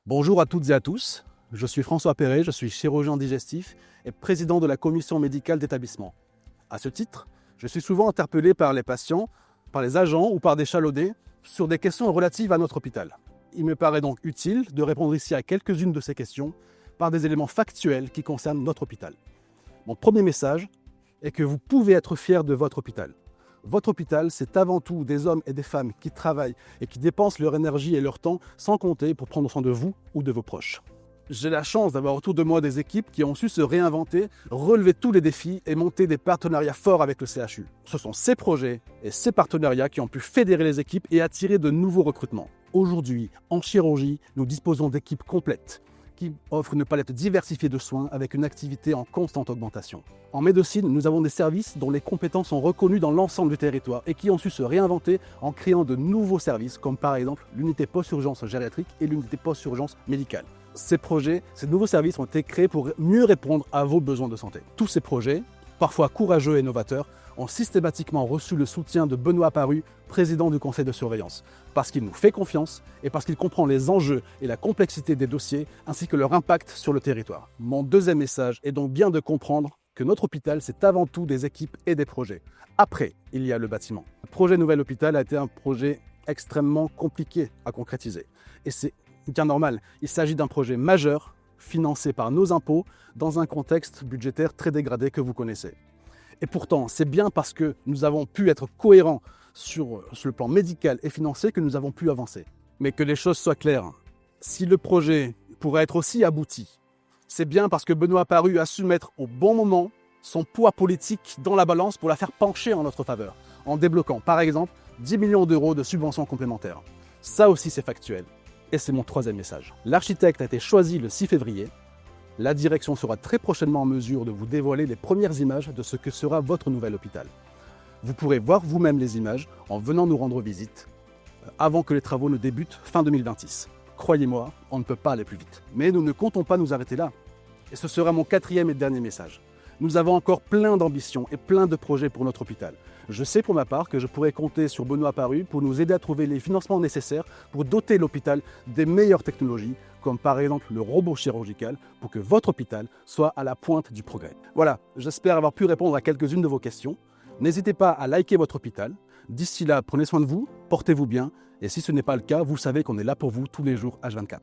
Bonjour à toutes et à tous, je suis François Perret, je suis chirurgien digestif et président de la commission médicale d'établissement. À ce titre, je suis souvent interpellé par les patients, par les agents ou par des échalotés sur des questions relatives à notre hôpital. Il me paraît donc utile de répondre ici à quelques-unes de ces questions par des éléments factuels qui concernent notre hôpital. Mon premier message est que vous pouvez être fiers de votre hôpital. Votre hôpital, c'est avant tout des hommes et des femmes qui travaillent et qui dépensent leur énergie et leur temps sans compter pour prendre soin de vous ou de vos proches. J'ai la chance d'avoir autour de moi des équipes qui ont su se réinventer, relever tous les défis et monter des partenariats forts avec le CHU. Ce sont ces projets et ces partenariats qui ont pu fédérer les équipes et attirer de nouveaux recrutements. Aujourd'hui, en chirurgie, nous disposons d'équipes complètes qui offrent une palette diversifiée de soins avec une activité en constante augmentation. En médecine, nous avons des services dont les compétences sont reconnues dans l'ensemble du territoire et qui ont su se réinventer en créant de nouveaux services comme par exemple l'unité post-urgence gériatrique et l'unité post-urgence médicale. Ces projets, ces nouveaux services ont été créés pour mieux répondre à vos besoins de santé. Tous ces projets, parfois courageux et novateurs, ont systématiquement reçu le soutien de Benoît Paru, président du conseil de surveillance, parce qu'il nous fait confiance et parce qu'il comprend les enjeux et la complexité des dossiers ainsi que leur impact sur le territoire. Mon deuxième message est donc bien de comprendre que notre hôpital, c'est avant tout des équipes et des projets. Après, il y a le bâtiment. Le projet Nouvel Hôpital a été un projet extrêmement compliqué à concrétiser. Et c'est bien normal, il s'agit d'un projet majeur, financé par nos impôts, dans un contexte budgétaire très dégradé que vous connaissez. Et pourtant, c'est bien parce que nous avons pu être cohérents sur le plan médical et financier que nous avons pu avancer. Mais que les choses soient claires, si le projet pourrait être aussi abouti, c'est bien parce que Benoît Paru a su mettre au bon moment son poids politique dans la balance pour la faire pencher en notre faveur, en débloquant par exemple 10 millions d'euros de subventions complémentaires. Ça aussi c'est factuel. Et c'est mon troisième message. L'architecte a été choisi le 6 février. La direction sera très prochainement en mesure de vous dévoiler les premières images de ce que sera votre nouvel hôpital. Vous pourrez voir vous-même les images en venant nous rendre visite avant que les travaux ne débutent fin 2026. Croyez-moi, on ne peut pas aller plus vite. Mais nous ne comptons pas nous arrêter là. Et ce sera mon quatrième et dernier message. Nous avons encore plein d'ambitions et plein de projets pour notre hôpital. Je sais pour ma part que je pourrais compter sur Benoît Paru pour nous aider à trouver les financements nécessaires pour doter l'hôpital des meilleures technologies, comme par exemple le robot chirurgical, pour que votre hôpital soit à la pointe du progrès. Voilà, j'espère avoir pu répondre à quelques-unes de vos questions. N'hésitez pas à liker votre hôpital. D'ici là, prenez soin de vous, portez-vous bien, et si ce n'est pas le cas, vous savez qu'on est là pour vous tous les jours H24.